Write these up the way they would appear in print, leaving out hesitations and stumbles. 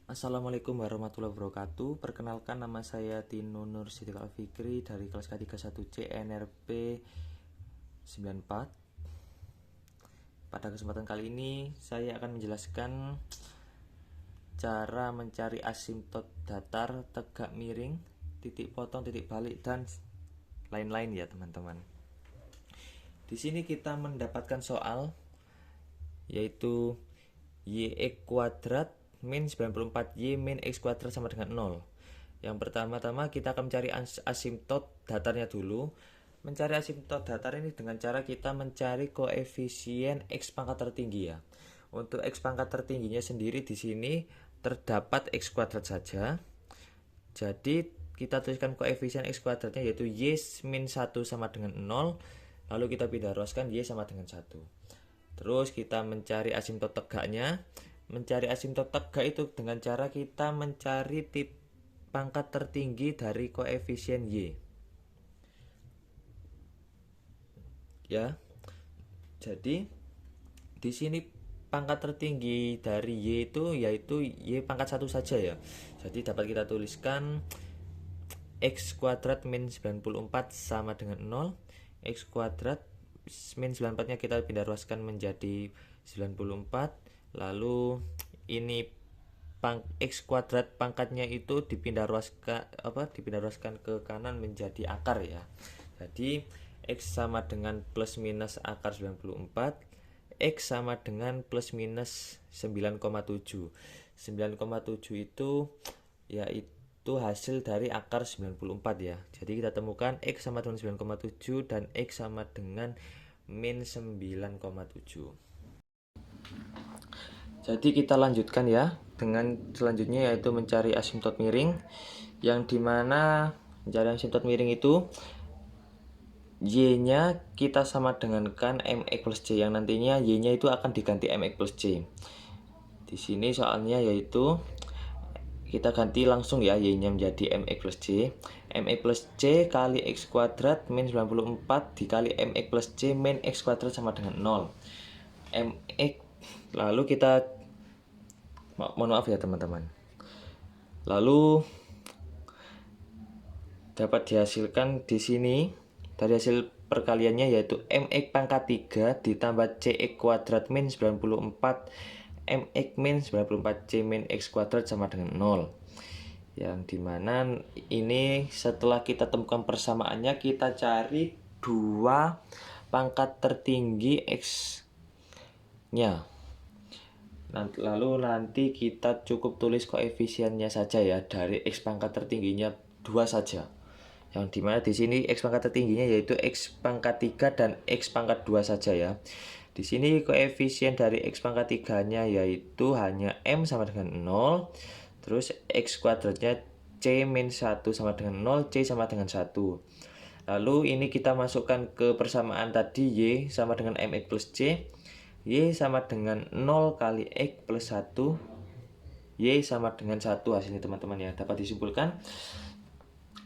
Assalamualaikum warahmatullahi wabarakatuh. Perkenalkan, nama saya Tino Nur Siddiq Alfikri dari kelas K31C NRP 94. Pada kesempatan kali ini saya akan menjelaskan cara mencari asimtot datar, tegak miring, titik potong, titik balik, dan lain-lain ya teman-teman. Di sini kita mendapatkan soal yaitu y(x kuadrat min 94y min x kuadrat sama dengan 0. Yang pertama-tama kita akan mencari asimtot datarnya dulu. Mencari asimtot datar ini dengan cara kita mencari koefisien x pangkat tertinggi ya. Untuk x pangkat tertingginya sendiri di sini terdapat x kuadrat saja. Jadi kita tuliskan koefisien x kuadratnya yaitu y min 1 sama dengan 0. Lalu kita pindah ruaskan y sama dengan 1. Terus kita mencari asimtot tegaknya. Mencari asimtot tegak itu dengan cara kita mencari pangkat tertinggi dari koefisien y. Ya. Jadi di sini pangkat tertinggi dari y itu yaitu y pangkat 1 saja ya. Jadi dapat kita tuliskan x kuadrat min 94 sama dengan 0. X kuadrat min 94 nya kita pindah ruaskan menjadi 94. Lalu ini x kuadrat pangkatnya itu dipindah ruaskan ke kanan menjadi akar ya. Jadi x sama dengan plus minus akar 94, x sama dengan plus minus 9,7. 9,7 itu yaitu hasil dari akar 94 ya. Jadi kita temukan x sama dengan 9,7 dan x sama dengan min 9,7. Jadi kita lanjutkan ya dengan selanjutnya yaitu mencari asimtot miring, yang dimana mencari asimtot miring itu y-nya kita sama dengankan mx plus c, yang nantinya y-nya itu akan diganti mx plus c. Di sini soalnya yaitu kita ganti langsung ya y-nya menjadi mx plus c. Mx plus c kali x kuadrat min 94 dikali mx plus c min x kuadrat sama dengan 0. Mx, lalu kita mohon maaf ya teman-teman. Lalu dapat dihasilkan di sini dari hasil perkaliannya yaitu mx pangkat 3 ditambah cx kuadrat min 94 mx min 94c min x kuadrat sama dengan 0. Yang dimana ini setelah kita temukan persamaannya, kita cari dua pangkat tertinggi x nya. Lalu nanti kita cukup tulis koefisiennya saja ya, dari x pangkat tertingginya 2 saja. Yang dimana di sini x pangkat tertingginya yaitu x pangkat 3 dan x pangkat 2 saja ya. Di sini koefisien dari x pangkat 3-nya yaitu hanya m sama dengan 0. Terus x kuadratnya c min 1 sama dengan 0, c sama dengan 1. Lalu ini kita masukkan ke persamaan tadi, y sama dengan mx plus c. Y sama dengan 0 kali X plus 1. Y sama dengan 1 hasilnya teman-teman ya. Dapat disimpulkan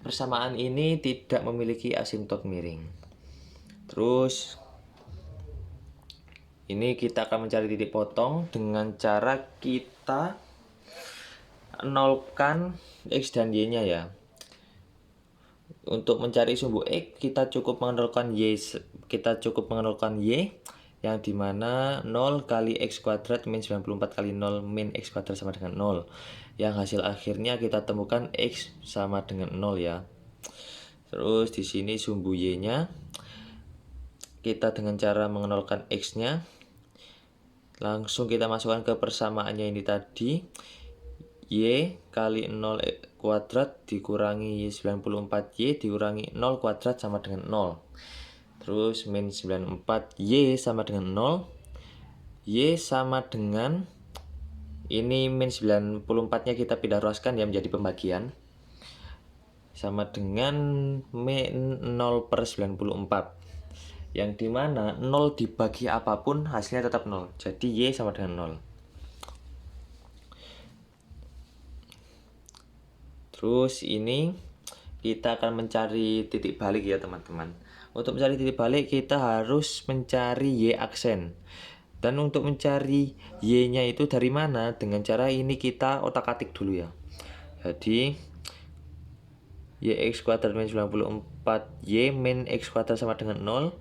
persamaan ini tidak memiliki asimtot miring. Terus ini kita akan mencari titik potong dengan cara kita nolkan X dan Y nya ya. Untuk mencari sumbu X kita cukup mengenolkan Y, yang dimana 0 kali x kuadrat min 94 kali 0 min x kuadrat sama dengan 0. Yang hasil akhirnya kita temukan x sama dengan 0 ya. Terus di sini sumbu y-nya kita dengan cara mengenolkan x-nya langsung kita masukkan ke persamaannya ini tadi. Y kali 0 kuadrat dikurangi 94y dikurangi 0 kuadrat sama dengan 0. Terus min 94 y sama dengan 0. Y sama dengan ini min 94 nya kita pindah ruaskan ya menjadi pembagian, sama dengan min 0 per 94, yang dimana 0 dibagi apapun hasilnya tetap 0. Jadi y sama dengan 0. Terus ini kita akan mencari titik balik ya teman-teman. Untuk mencari titik balik kita harus mencari y aksen. Dan untuk mencari y-nya itu dari mana? Dengan cara ini kita otak-atik dulu ya. Jadi y(x kuadrat min 94 y min x kuadrat sama dengan 0.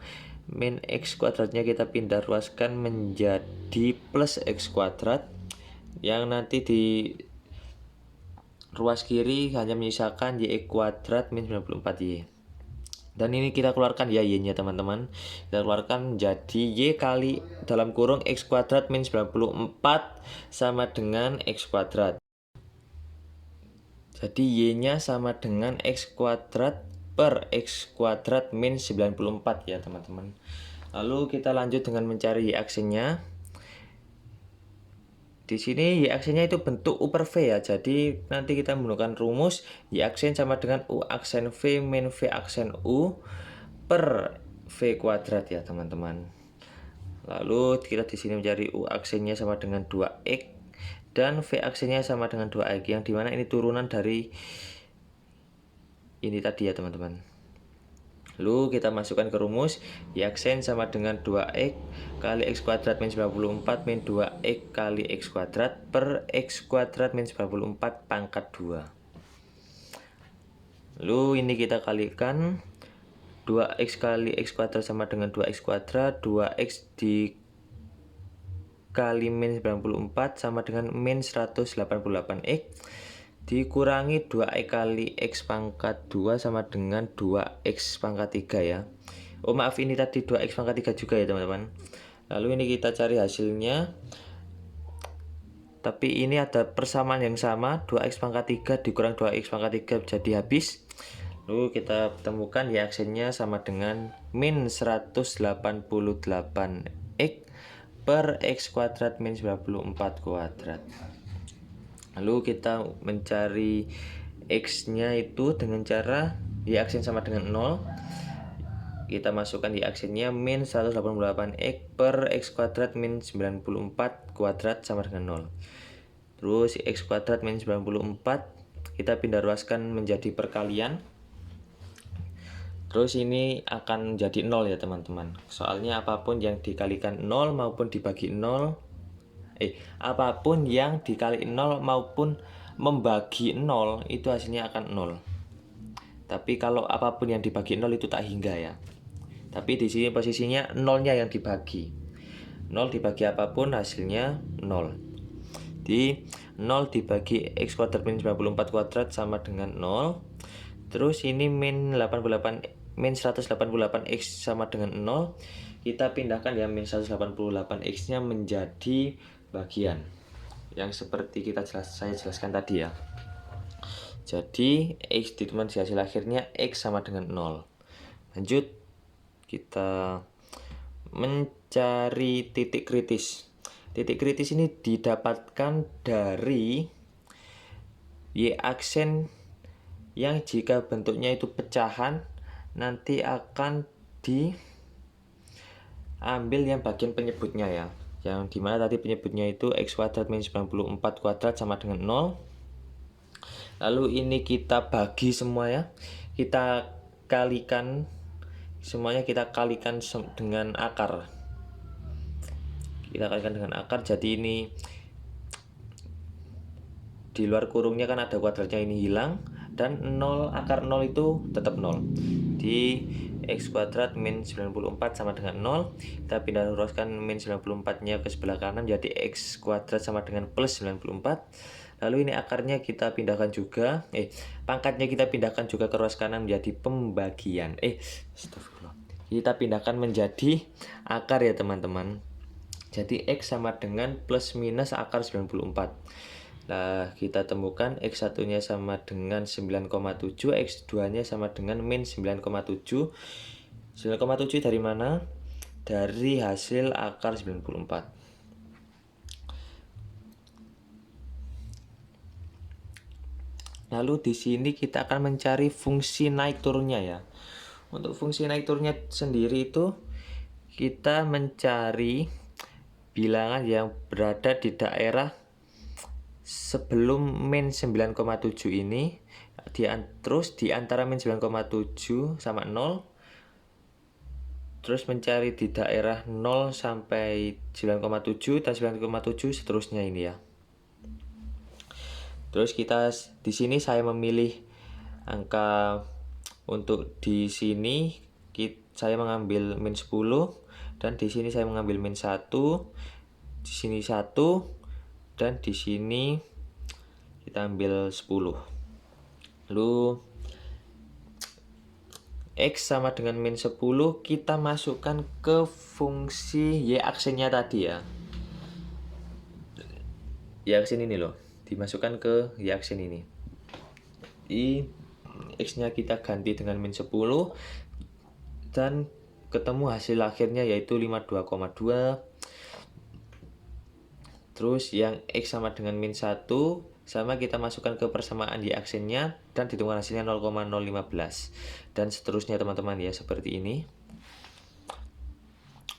Min x kuadratnya kita pindah ruaskan menjadi plus x kuadrat, yang nanti di ruas kiri hanya menyisakan y kuadrat min 94y. Dan ini kita keluarkan ya y-nya teman-teman. Kita keluarkan jadi y kali dalam kurung x kuadrat min 94 sama dengan x kuadrat. Jadi y-nya sama dengan x kuadrat per x kuadrat min 94 ya teman-teman. Lalu kita lanjut dengan mencari y aksennya. Di sini y aksennya itu bentuk u per v ya. Jadi nanti kita menggunakan rumus y aksen sama dengan u aksen v min v aksen u per v kuadrat ya teman-teman. Lalu kita di sini mencari u aksennya sama dengan 2x dan v aksennya sama dengan 2x, yang dimana ini turunan dari ini tadi ya teman-teman. Lalu kita masukkan ke rumus y aksen sama dengan 2x kali x kuadrat min 94 min 2x kali x kuadrat per x kuadrat min 94 pangkat 2. Lalu ini kita kalikan 2x kali x kuadrat sama dengan 2x kuadrat, 2x dikali min 94 sama dengan min 188x dikurangi 2x kali x pangkat 2 sama dengan 2x pangkat 3 ya. Oh maaf, ini tadi 2x pangkat 3 juga ya teman-teman. Lalu ini kita cari hasilnya. Tapi ini ada persamaan yang sama, 2x pangkat 3 dikurang 2x pangkat 3 jadi habis. Lalu kita temukan y aksennya sama dengan min 188x per x kuadrat min 94 kuadrat. Lalu kita mencari x-nya itu dengan cara y aksen sama dengan 0. Kita masukkan y aksennya min 188x per x kuadrat min 94 kuadrat sama dengan 0. Terus x kuadrat min 94 kita pindah ruaskan menjadi perkalian. Terus ini akan jadi 0 ya teman-teman. Soalnya apapun yang dikalikan 0 maupun dibagi 0, apapun yang dikali 0 maupun membagi 0 itu hasilnya akan 0. Tapi kalau apapun yang dibagi 0 itu tak hingga ya. Tapi di sini posisinya 0-nya yang dibagi. 0 dibagi apapun hasilnya 0. Di 0 dibagi x kuadrat min 94 kuadrat sama dengan 0. Terus ini min 188x sama dengan 0. Kita pindahkan ya min 188x-nya menjadi bagian yang seperti saya jelaskan tadi ya. Jadi x ditemukan di hasil akhirnya x sama dengan 0. Lanjut kita mencari titik kritis. Titik kritis ini didapatkan dari y aksen yang jika bentuknya itu pecahan nanti akan diambil yang bagian penyebutnya ya. Yang dimana tadi penyebutnya itu x kuadrat min 94 kuadrat sama dengan 0. Lalu ini kita bagi semua ya. Kita kalikan semuanya, kita kalikan dengan akar. Kita kalikan dengan akar, jadi ini di luar kurungnya kan ada kuadratnya, ini hilang. Dan 0, akar 0 itu tetap 0. Di x kuadrat min 94 sama dengan 0. Kita pindah luruskan min 94-nya ke sebelah kanan, jadi x kuadrat sama dengan plus 94. Lalu ini akarnya kita pindahkan juga, pangkatnya kita pindahkan juga ke ruas kanan menjadi pembagian. Astagfirullah. Kita pindahkan menjadi akar ya teman-teman. Jadi x sama dengan plus minus akar 94. Nah, kita temukan x1-nya sama dengan 9,7, x2-nya sama dengan min 9,7. 9,7 dari mana? Dari hasil akar 94. Lalu di sini kita akan mencari fungsi naik turunnya ya. Untuk fungsi naik turunnya sendiri itu kita mencari bilangan yang berada di daerah sebelum min 9,7 ini, terus di antara min 9,7 sama 0 terus mencari di daerah 0 sampai 9,7 dan 9,7 seterusnya ini ya. Terus di sini saya memilih angka untuk di sini saya mengambil min 10 dan di sini saya mengambil min 1, di sini 1 dan di sini kita ambil 10. Lalu X sama dengan min 10 kita masukkan ke fungsi Y aksennya tadi ya. Y aksen ini loh, dimasukkan ke Y aksen ini. Di X nya kita ganti dengan min 10 dan ketemu hasil akhirnya yaitu 52,2. Terus yang X sama dengan min 1 sama kita masukkan ke persamaan Y aksennya dan ditemukan hasilnya 0,015 dan seterusnya teman-teman ya, seperti ini.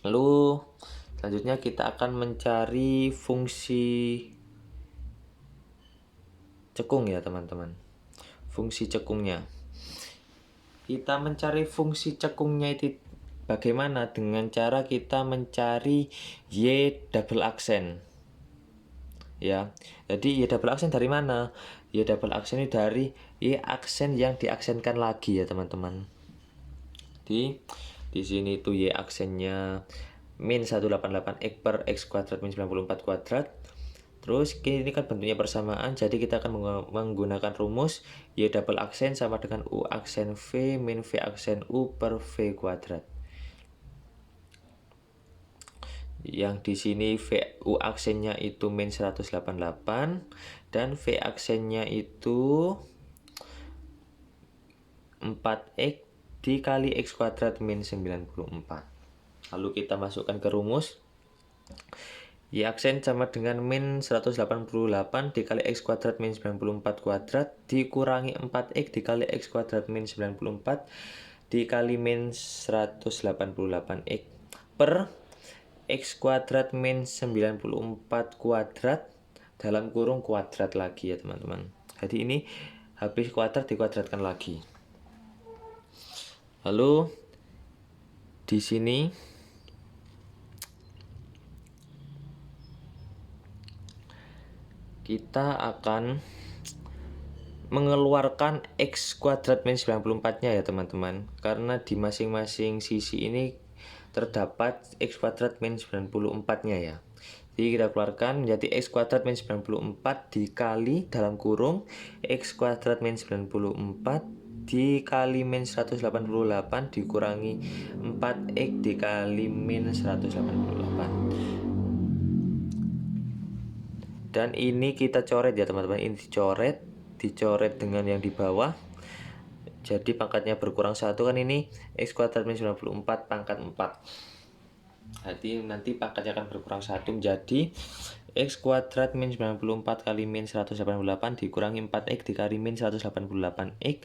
Lalu selanjutnya kita akan mencari fungsi cekung ya teman-teman. Fungsi cekungnya. Kita mencari fungsi cekungnya itu bagaimana? Dengan cara kita mencari Y double aksen. Ya, jadi Y double aksen dari mana? Y double aksen ini dari Y aksen yang diaksenkan lagi ya teman-teman. Di sini tuh Y aksennya min 188 X per X kuadrat min 94 kuadrat. Terus ini kan bentuknya persamaan, jadi kita akan menggunakan rumus Y double aksen sama dengan U aksen V min V aksen U per V kuadrat. Yang di sini U aksennya itu min 188 dan V aksennya itu 4X dikali X kuadrat min 94. Lalu kita masukkan ke rumus. Y aksen sama dengan min 188 dikali X kuadrat min 94 kuadrat dikurangi 4X dikali X kuadrat min 94 dikali min 188X per X kuadrat min 94 kuadrat dalam kurung kuadrat lagi ya teman-teman. Jadi ini habis kuadrat dikuadratkan lagi. Lalu di sini kita akan mengeluarkan X kuadrat min 94-nya ya teman-teman, karena di masing-masing sisi ini terdapat X kuadrat min 94-nya ya. Jadi kita keluarkan menjadi X kuadrat min 94 dikali dalam kurung X kuadrat min 94 dikali min 188 dikurangi 4X dikali min 188. Dan ini kita coret ya teman-teman, ini dicoret dengan yang di bawah. Jadi pangkatnya berkurang 1 kan, ini X kuadrat min 94 pangkat 4. Jadi nanti pangkatnya akan berkurang 1 menjadi X kuadrat min 94 kali min 188 dikurangi 4X dikali min 188X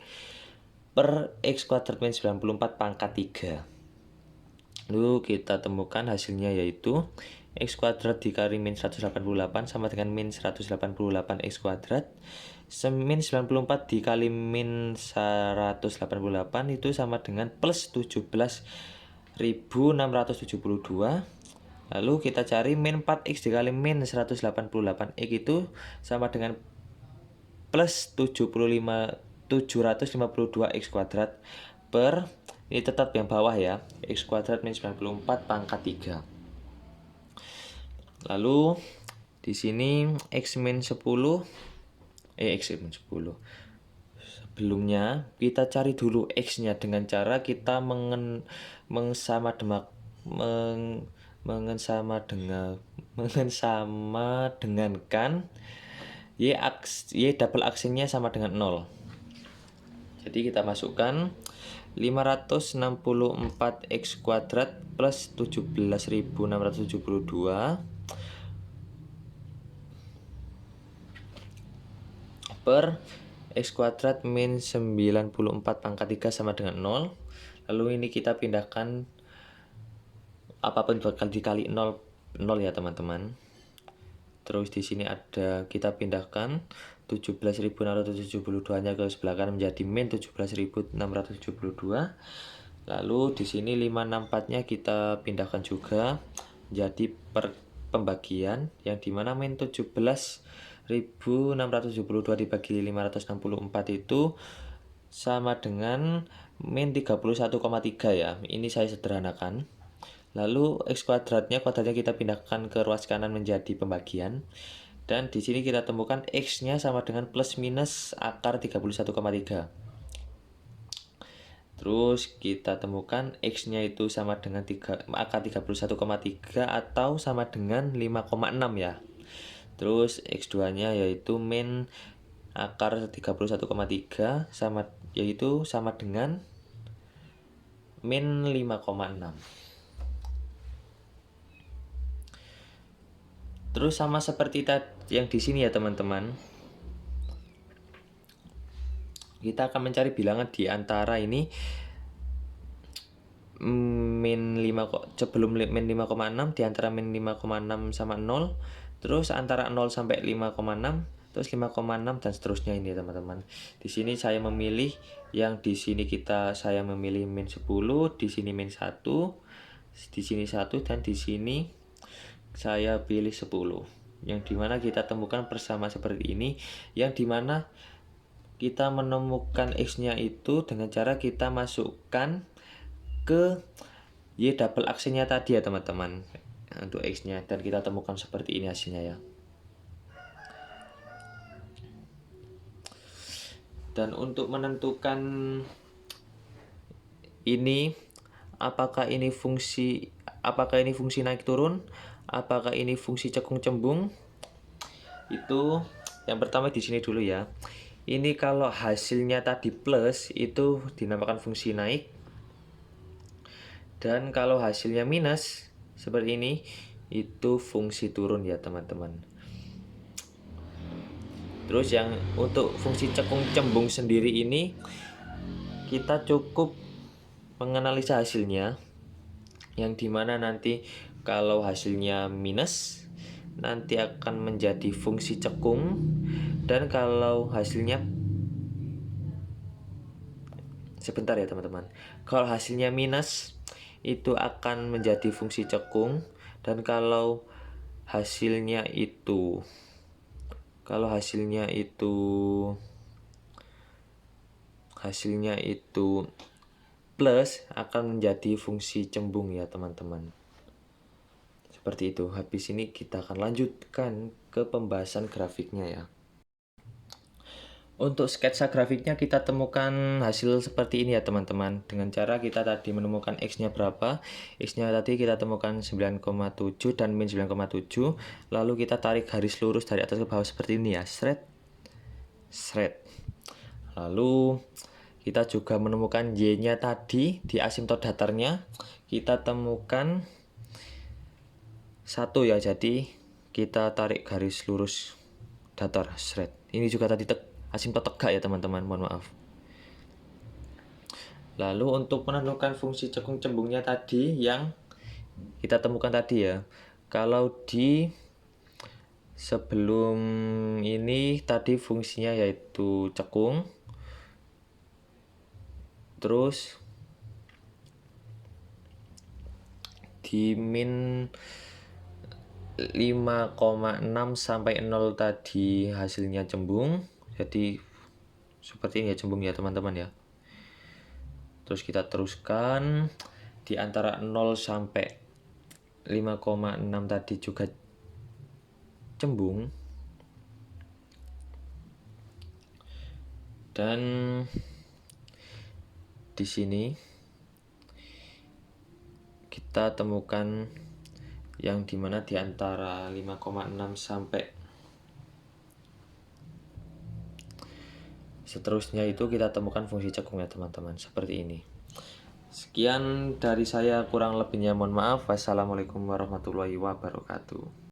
per X kuadrat min 94 pangkat 3. Lalu kita temukan hasilnya yaitu X kuadrat dikali min 188 sama dengan min 188 X kuadrat. Min 94 dikali min 188 itu sama dengan plus 17.672. Lalu kita cari min 4X dikali min 188X itu sama dengan plus 752 X kuadrat per, ini tetap yang bawah ya, X kuadrat min 94 pangkat 3. Lalu di sini X min 10. Sebelumnya kita cari dulu X-nya dengan cara kita mengesamadengankan Y double aksennya sama dengan 0. Jadi kita masukkan 564 X kuadrat plus 17.672 per X kuadrat min 94 pangkat 3 sama dengan 0. Lalu ini kita pindahkan, apapun bakal dikali 0 ya teman-teman. Terus di sini ada, kita pindahkan 17.672 nya ke sebelah kanan menjadi min 17.672. Lalu di sini 564-nya kita pindahkan juga jadi pembagian, yang dimana min 17.672 dibagi 564 itu sama dengan min 31,3 ya. Ini saya sederhanakan. Lalu x kuadratnya kita pindahkan ke ruas kanan menjadi pembagian. Dan di sini kita temukan x-nya sama dengan plus minus akar 31,3. Terus kita temukan x-nya itu sama dengan akar 31,3 atau sama dengan 5,6 ya. Terus x2-nya yaitu min akar 31,3 sama dengan min 5,6. Terus sama seperti yang di sini ya teman-teman. Kita akan mencari bilangan di antara ini sebelum min 5,6, di antara min 5,6 sama 0, terus antara 0 sampai 5,6, terus 5,6 dan seterusnya ini teman-teman. Di sini saya memilih yang di sini saya memilih min 10, di sini min 1, di sini 1 dan di sini saya pilih 10. Yang dimana kita temukan bersama seperti ini, yang dimana kita menemukan x-nya itu dengan cara kita masukkan ke y double aksinya tadi ya teman-teman, untuk x-nya, dan kita temukan seperti ini hasilnya ya. Dan untuk menentukan ini apakah ini fungsi naik turun, apakah ini fungsi cekung cembung, itu yang pertama di sini dulu ya. Ini kalau hasilnya tadi plus itu dinamakan fungsi naik, dan kalau hasilnya minus seperti ini itu fungsi turun ya teman-teman. Terus yang untuk fungsi cekung cembung sendiri ini kita cukup menganalisa hasilnya, yang dimana nanti kalau hasilnya minus nanti akan menjadi fungsi cekung, dan kalau hasilnya sebentar ya teman-teman, kalau hasilnya minus itu akan menjadi fungsi cekung, dan kalau hasilnya itu plus akan menjadi fungsi cembung ya teman-teman. Seperti itu. Habis ini kita akan lanjutkan ke pembahasan grafiknya ya. Untuk sketsa grafiknya kita temukan hasil seperti ini ya teman-teman. Dengan cara kita tadi menemukan x-nya berapa. X-nya tadi kita temukan 9,7 dan min 9,7. Lalu kita tarik garis lurus dari atas ke bawah seperti ini ya. Shred. Lalu kita juga menemukan y-nya tadi di asimtot datarnya. Kita temukan 1 ya. Jadi kita tarik garis lurus datar, shred. Ini juga tadi asimtot tegak ya teman-teman, mohon maaf. Lalu untuk menentukan fungsi cekung cembungnya tadi yang kita temukan tadi ya, kalau di sebelum ini tadi fungsinya yaitu cekung, terus di min 5,6 sampai 0 tadi hasilnya cembung. Jadi seperti ini ya cembung ya teman-teman ya. Terus kita teruskan di antara 0 sampai 5,6 tadi juga cembung. Dan di sini kita temukan yang dimana di antara 5,6 sampai seterusnya itu kita temukan fungsi cekung ya teman-teman, seperti ini. Sekian dari saya, kurang lebihnya mohon maaf. Wassalamualaikum warahmatullahi wabarakatuh.